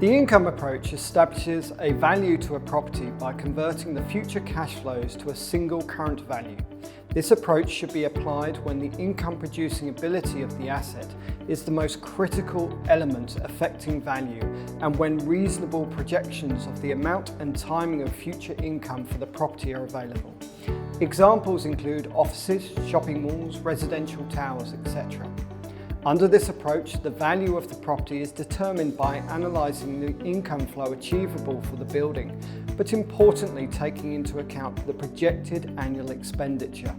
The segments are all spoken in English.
The income approach establishes a value to a property by converting the future cash flows to a single current value. This approach should be applied when the income producing ability of the asset is the most critical element affecting value and when reasonable projections of the amount and timing of future income for the property are available. Examples include offices, shopping malls, residential towers, etc. Under this approach, the value of the property is determined by analysing the income flow achievable for the building, but importantly taking into account the projected annual expenditure.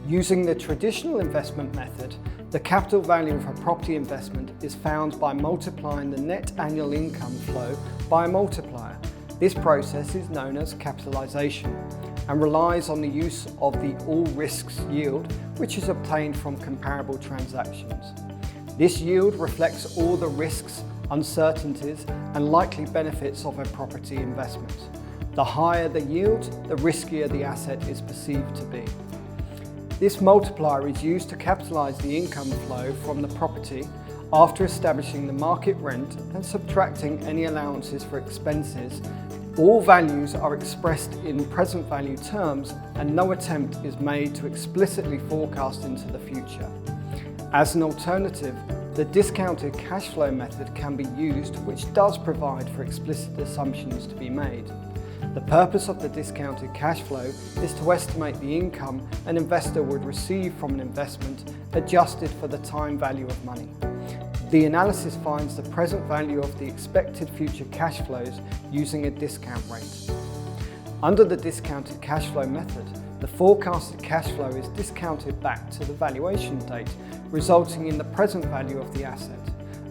Using the traditional investment method, the capital value of a property investment is found by multiplying the net annual income flow by a multiplier. This process is known as capitalisation and relies on the use of the all risks yield, which is obtained from comparable transactions. This yield reflects all the risks, uncertainties and likely benefits of a property investment. The higher the yield, the riskier the asset is perceived to be. This multiplier is used to capitalise the income flow from the property after establishing the market rent and subtracting any allowances for expenses. All values are expressed in present value terms and no attempt is made to explicitly forecast into the future. As an alternative, the discounted cash flow method can be used, which does provide for explicit assumptions to be made. The purpose of the discounted cash flow is to estimate the income an investor would receive from an investment adjusted for the time value of money. The analysis finds the present value of the expected future cash flows using a discount rate. Under the discounted cash flow method, the forecasted cash flow is discounted back to the valuation date, resulting in the present value of the asset.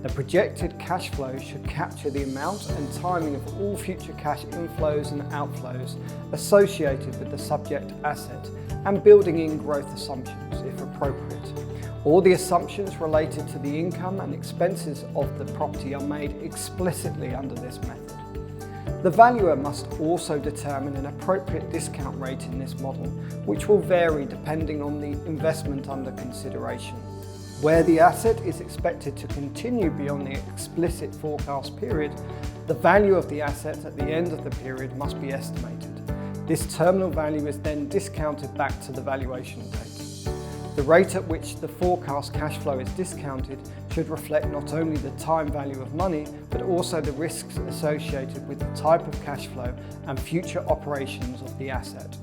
The projected cash flow should capture the amount and timing of all future cash inflows and outflows associated with the subject asset and building in growth assumptions, if appropriate. All the assumptions related to the income and expenses of the property are made explicitly under this method. The valuer must also determine an appropriate discount rate in this model, which will vary depending on the investment under consideration. Where the asset is expected to continue beyond the explicit forecast period, the value of the asset at the end of the period must be estimated. This terminal value is then discounted back to the valuation date. The rate at which the forecast cash flow is discounted should reflect not only the time value of money, but also the risks associated with the type of cash flow and future operations of the asset.